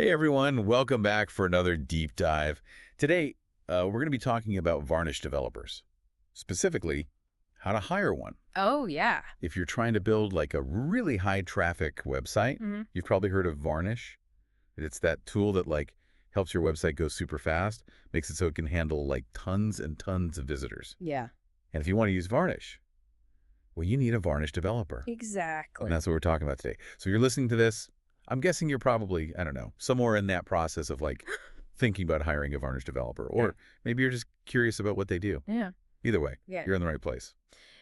Hey everyone, welcome back for another deep dive. Today, we're going to be talking about Varnish developers, specifically how to hire one. Oh, yeah. If you're trying to build like a really high traffic website, hmm you've probably heard of Varnish. It's that tool that like helps your website go super fast, makes it so it can handle like tons and tons of visitors. Yeah. And if you want to use Varnish, well, you need a Varnish developer. And Exactly. that's what we're talking about today. So you're listening to this. I'm guessing you're probably, I don't know, somewhere in that process of like thinking about hiring a Varnish developer. Yeah. Or maybe you're just curious about what they do. Yeah. Either way, Yeah. you're in the right place.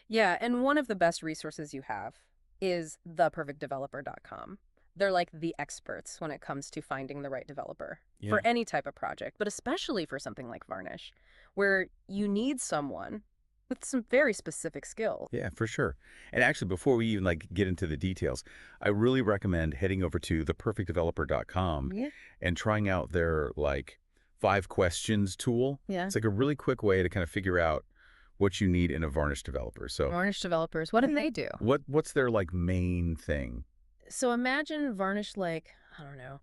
Yeah. And one of the best resources you have is theperfectdeveloper.com. They're like the experts when it comes to finding the right developer for any type of project, but especially for something like Varnish, where you need someone with some very specific skills. Yeah, for sure. And actually, before we even like get into the details, I really recommend heading over to theperfectdeveloper.com Yeah. and trying out their like 5 questions tool. Yeah. It's like a really quick way to kind of figure out what you need in a Varnish developer. So Varnish developers, what do they do? what's their like main thing? So imagine Varnish like, I don't know,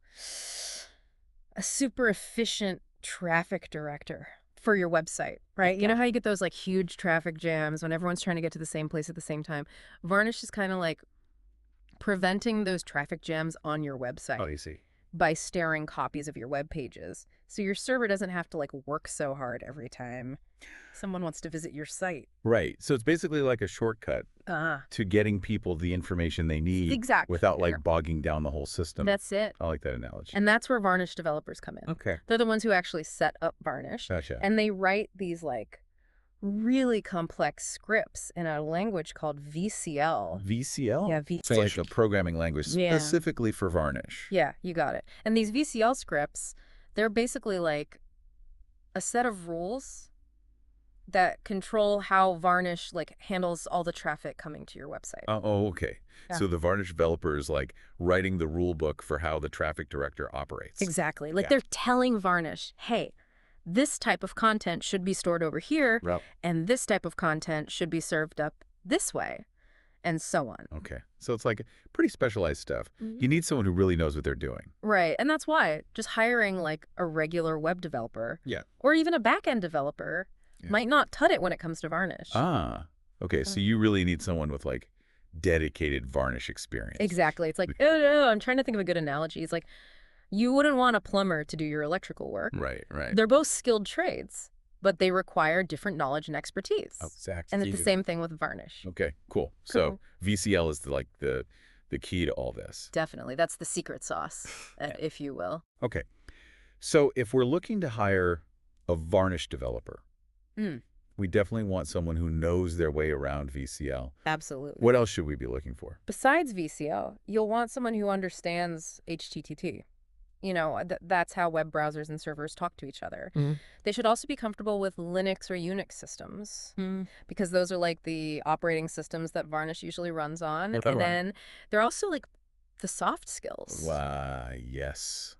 a super efficient traffic director for your website, right? You know how you get those like huge traffic jams when everyone's trying to get to the same place at the same time? Varnish is kind of like preventing those traffic jams on your Oh, website you see. by staring copies of your web pages. So your server doesn't have to like work so hard every time someone wants to visit your site. Right. So it's basically like a shortcut Ah, to getting people the information they need exactly. without like bogging down the whole system. That's it. I like that analogy. And that's where Varnish developers come in. Okay. They're the ones who actually set up Varnish. Gotcha. And they write these like really complex scripts in a language called VCL. VCL? Yeah, It's like a programming language Yeah. specifically for Varnish. Yeah, you got it. And these VCL scripts, they're basically like a set of rules that control how Varnish like handles all the traffic coming to your website. Okay. Yeah. So the Varnish developer is like writing the rule book for how the traffic director operates. Exactly. Like Yeah. they're telling Varnish, hey, this type of content should be stored over here, Right. and this type of content should be served up this way, and so on. Okay. So it's like pretty specialized stuff. Mhm. You need someone who really knows what they're doing. Right. And that's why just hiring like a regular web developer Yeah. or even a back-end developer Yeah. might not cut it when it comes to Varnish. Ah. Okay. So you really need someone with like dedicated Varnish experience. Exactly. It's like, oh, no, I'm trying to think of a good analogy. It's like, you wouldn't want a plumber to do your electrical work. Right, right. They're both skilled trades, but they require different knowledge and expertise. Oh, exactly. And it's the same thing with Varnish. Okay, cool. So VCL is the key to all this. Definitely. That's the secret sauce, if you will. Okay. So if we're looking to hire a Varnish developer, Mm, we definitely want someone who knows their way around VCL. absolutely. What else should we be looking for? Besides VCL, you'll want someone who understands HTTP. You know, that's how web browsers and servers talk to each other. They should also be comfortable with Linux or Unix systems because those are like the operating systems that Varnish usually runs on. Oh, And right. then they're also like the soft skills. Why, yes.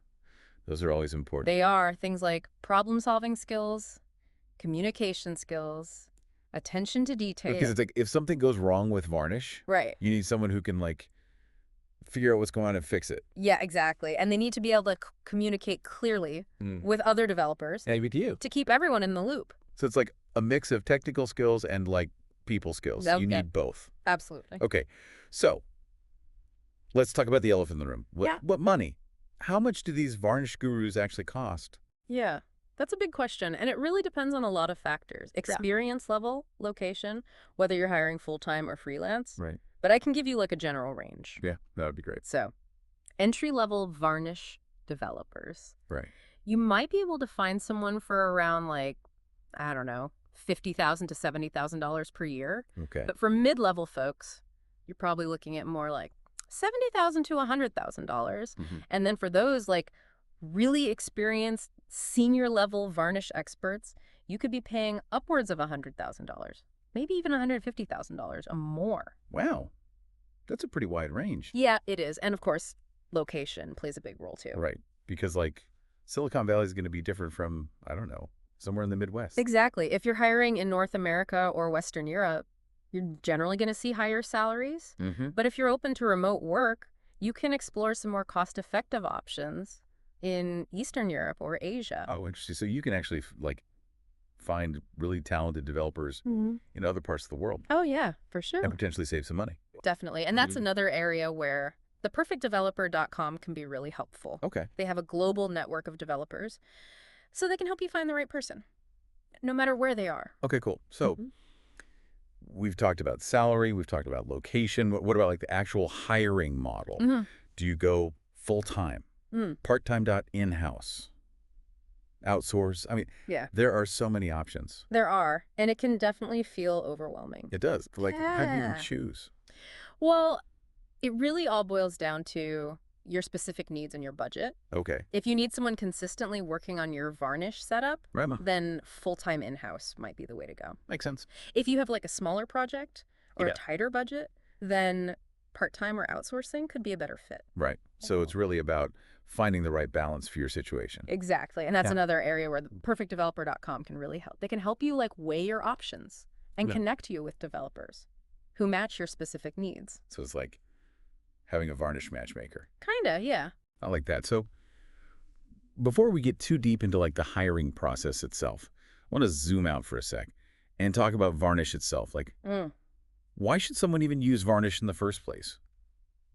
Those are always important. They are things like problem-solving skills, communication skills, attention to detail. Because it's like if something goes wrong with Varnish, Right. you need someone who can like figure out what's going on and fix it. Yeah, exactly. And they need to be able to communicate clearly with other developers Maybe to you. to keep everyone in the loop. So it's like a mix of technical skills and like people skills. Yep, You yep. need both. Absolutely. Okay. So let's talk about the elephant in the room. What money? How much do these Varnish gurus actually cost? Yeah, that's a big question. And it really depends on a lot of factors. Experience level, location, whether you're hiring full-time or freelance. Right. But I can give you like a general range. Yeah, that would be great. So, entry-level Varnish developers. Right. You might be able to find someone for around like, I don't know, $50,000 to $70,000 per year. Okay. But for mid-level folks, you're probably looking at more like $70,000 to $100,000. And then for those like really experienced senior level Varnish experts, you could be paying upwards of $100,000, maybe even $150,000 or more. Wow. That's a pretty wide range. Yeah, it is. And of course, location plays a big role too. Right. Because like Silicon Valley is going to be different from, I don't know, somewhere in the Midwest. Exactly. If you're hiring in North America or Western Europe, you're generally going to see higher salaries. But if you're open to remote work, you can explore some more cost-effective options in Eastern Europe or Asia. Oh, interesting. So you can actually like find really talented developers in other parts of the world Oh, yeah, for and sure. potentially save some money. Definitely. And that's another area where theperfectdeveloper.com can be really helpful. Okay. They have a global network of developers, so they can help you find the right person, no matter where they are. Okay, cool. So we've talked about salary, we've talked about location. What about like the actual hiring model? Do you go full-time, part-time in-house, outsource? I mean, Yeah, there are so many options. there are, and it can definitely feel overwhelming. It does. Like, how do you even Yeah. choose? Well, it really all boils down to your specific needs and your budget. Okay. If you need someone consistently working on your Varnish setup, Right. then full-time in-house might be the way to go. Makes sense. If you have like a smaller project or Yeah. a tighter budget, then part-time or outsourcing could be a better fit. Right. So it's really about finding the right balance for your situation. Exactly. And that's Yeah. another area where the perfectdeveloper.com can really help. They can help you like weigh your options and Yeah. connect you with developers who match your specific needs. So it's like having a Varnish matchmaker. Kinda, yeah. I like that. So before we get too deep into like the hiring process itself, I want to zoom out for a sec and talk about Varnish itself. Like, why should someone even use Varnish in the first place?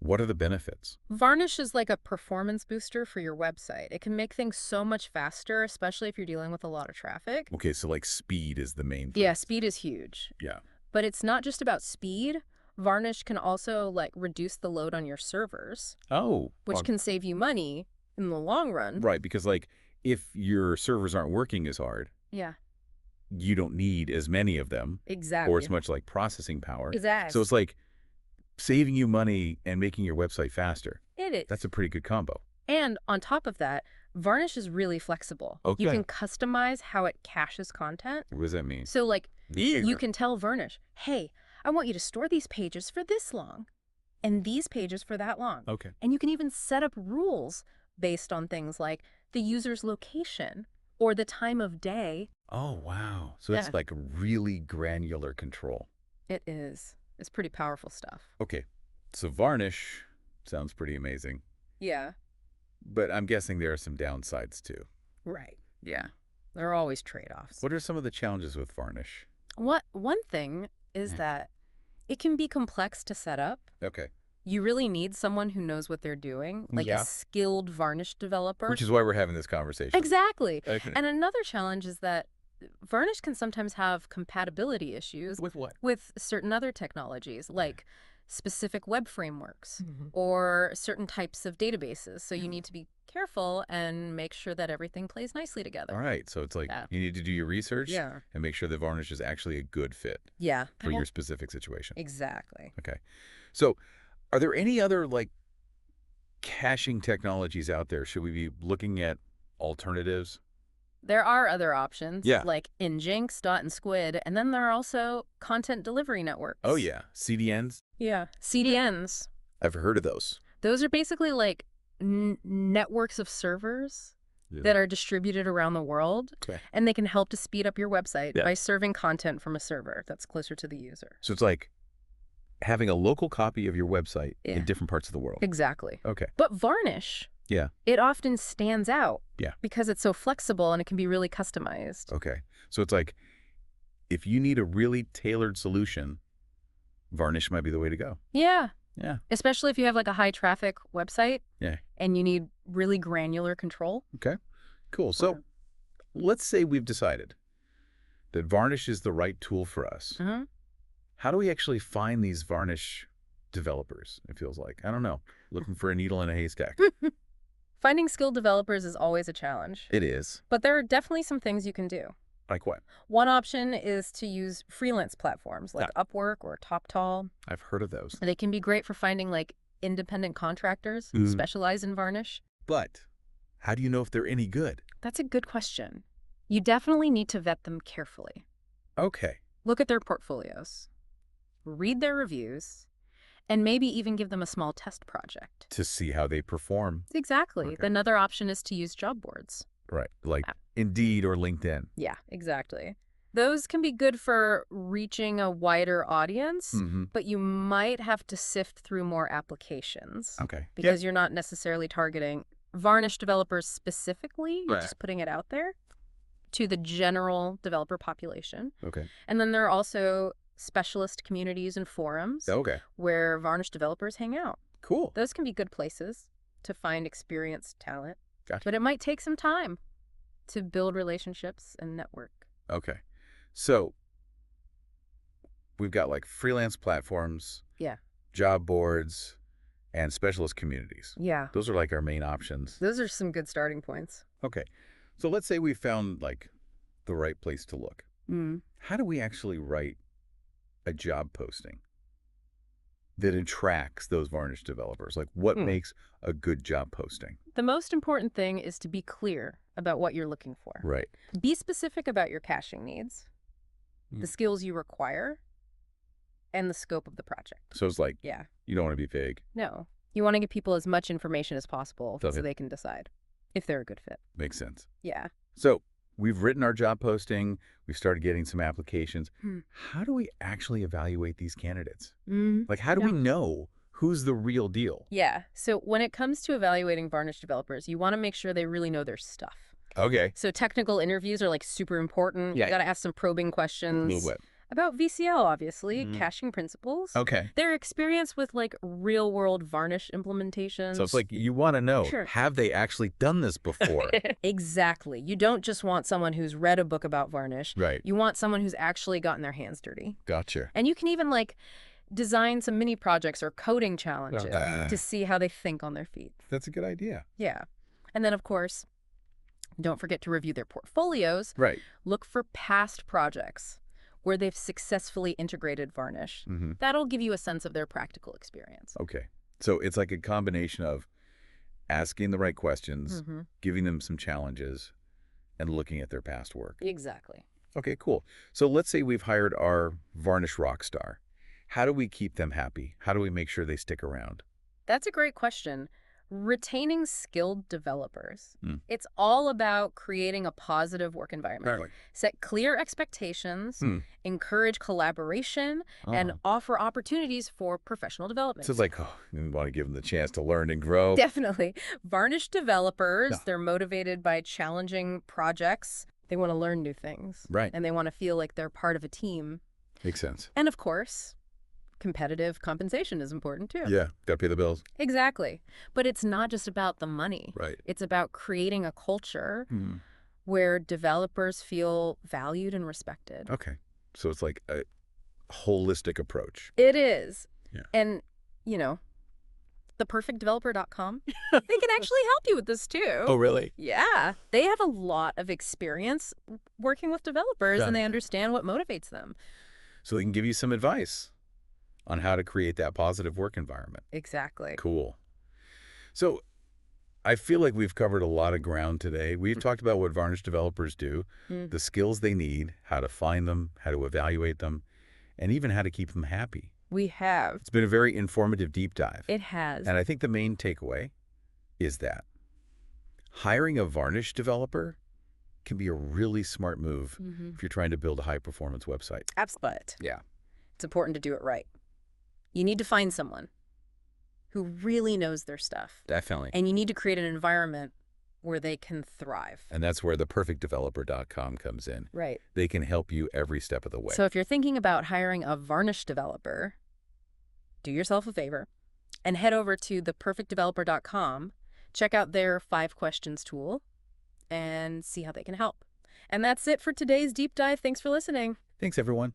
What are the benefits? Varnish is like a performance booster for your website. It can make things so much faster, especially if you're dealing with a lot of traffic. Okay, so like speed is the main thing. Yeah, speed is huge. Yeah. But it's not just about speed. Varnish can also like reduce the load on your servers, Oh. which can save you money in the long run. Right, because like if your servers aren't working as hard, Yeah, you don't need as many of them exactly. or as much like processing power. Exactly. So it's like saving you money and making your website faster. It is. That's a pretty good combo. And on top of that, Varnish is really flexible. Okay. You can customize how it caches content. What does that mean? So like you can tell Varnish, hey, I want you to store these pages for this long and these pages for that long. Okay. And you can even set up rules based on things like the user's location or the time of day. Oh, wow. So it's Yeah. like really granular control. It is. It's pretty powerful stuff. Okay. So Varnish sounds pretty amazing, Yeah. but I'm guessing there are some downsides too. Right. Yeah. There are always trade-offs. What are some of the challenges with Varnish? One thing is that it can be complex to set up. Okay. You really need someone who knows what they're doing, like Yeah. a skilled Varnish developer. Which is why we're having this conversation. Exactly. Okay. And another challenge is that Varnish can sometimes have compatibility issues With what? with certain other technologies, like specific web frameworks or certain types of databases. So you need to be careful and make sure that everything plays nicely together. All right. So it's like Yeah. you need to do your research Yeah. and make sure that Varnish is actually a good fit Yeah. for your specific situation. Exactly. Okay. So are there any other like caching technologies out there? Should we be looking at alternatives? There are other options, Yeah. like Nginx, Dot, and Squid, and then there are also content delivery networks. Oh, yeah. CDNs? Yeah. CDNs. I've heard of those. Those are basically like networks of servers that are distributed around the world, Okay. and they can help to speed up your website Yeah. by serving content from a server that's closer to the user. So it's like having a local copy of your website Yeah. in different parts of the world. Exactly. Okay. But Varnish, Yeah. it often stands out Yeah. because it's so flexible and it can be really customized. Okay. So it's like if you need a really tailored solution, Varnish might be the way to go. Yeah. Yeah. Especially if you have like a high traffic website Yeah. and you need really granular control. Okay. Cool. So let's say we've decided that Varnish is the right tool for us. Uh-huh. How do we actually find these Varnish developers? It feels like, I don't know, looking for a needle in a haystack. Finding skilled developers is always a challenge, It is. but there are definitely some things you can do. Like what? One option is to use freelance platforms like Upwork or TopTal. I've heard of those. They can be great for finding like independent contractors who specialize in Varnish. But how do you know if they're any good? That's a good question. You definitely need to vet them carefully. Okay. Look at their portfolios, read their reviews, and maybe even give them a small test project. To see how they perform. Exactly. Okay. Another option is to use job boards. Right. Like Indeed or LinkedIn. Yeah, exactly. Those can be good for reaching a wider audience, but you might have to sift through more applications. Okay. Because you're not necessarily targeting Varnish developers specifically, Right. just putting it out there, to the general developer population. Okay. And then there are also specialist communities and forums Okay. where Varnish developers hang out. Cool. Those can be good places to find experienced talent. Gotcha. But it might take some time to build relationships and network. Okay. So we've got like freelance platforms, Yeah. job boards, and specialist communities. Yeah. Those are like our main options. Those are some good starting points. Okay. So let's say we found like the right place to look. Mm. How do we actually write a job posting that attracts those Varnish developers? Like what makes a good job posting? The most important thing is to be clear about what you're looking for. Right. Be specific about your caching needs, the skills you require, and the scope of the project. So it's like, Yeah. you don't want to be vague. No. You want to give people as much information as possible Okay. so they can decide if they're a good fit. Makes sense. Yeah. So we've written our job posting. We've started getting some applications. Hmm. How do we actually evaluate these candidates? Mm. Like, how do we know who's the real deal? Yeah. So when it comes to evaluating Varnish developers, you want to make sure they really know their stuff. Okay. So technical interviews are like super important. Yeah. You got to ask some probing questions. A little bit. About VCL, obviously, caching principles. Okay. Their experience with like real world Varnish implementations. So it's like you want to know, Sure. have they actually done this before? Exactly. You don't just want someone who's read a book about Varnish. Right. You want someone who's actually gotten their hands dirty. Gotcha. And you can even like design some mini projects or coding challenges to see how they think on their feet. That's a good idea. Yeah. And then, of course, don't forget to review their portfolios. Right. Look for past projects where they've successfully integrated Varnish. Mm-hmm. That'll give you a sense of their practical experience. Okay. So it's like a combination of asking the right questions, giving them some challenges, and looking at their past work. Exactly. Okay, cool. So let's say we've hired our Varnish rock star. How do we keep them happy? How do we make sure they stick around? That's a great question. Retaining skilled developers. Mm. It's all about creating a positive work environment. Apparently. Set clear expectations, encourage collaboration, and offer opportunities for professional development. So it's like, oh, we want to give them the chance to learn and grow. Definitely. Varnish developers, they're motivated by challenging projects. They want to learn new things. Right. And they want to feel like they're part of a team. Makes sense. And of course, competitive compensation is important too. Yeah, got to pay the bills. Exactly. But it's not just about the money. Right. It's about creating a culture where developers feel valued and respected. Okay. So it's like a holistic approach. It is. Yeah. And, you know, theperfectdeveloper.com, they can actually help you with this too. Oh, really? Yeah. They have a lot of experience working with developers Got and it. they understand what motivates them. So they can give you some advice on how to create that positive work environment. Exactly. Cool. So I feel like we've covered a lot of ground today. We've talked about what Varnish developers do, the skills they need, how to find them, how to evaluate them, and even how to keep them happy. We have. It's been a very informative deep dive. It has. And I think the main takeaway is that hiring a Varnish developer can be a really smart move if you're trying to build a high-performance website. But Yeah. it's important to do it right. You need to find someone who really knows their stuff. Definitely. And you need to create an environment where they can thrive. And that's where theperfectdeveloper.com comes in. Right. They can help you every step of the way. So if you're thinking about hiring a Varnish developer, do yourself a favor and head over to theperfectdeveloper.com, check out their 5 questions tool, and see how they can help. And that's it for today's deep dive. Thanks for listening. Thanks, everyone.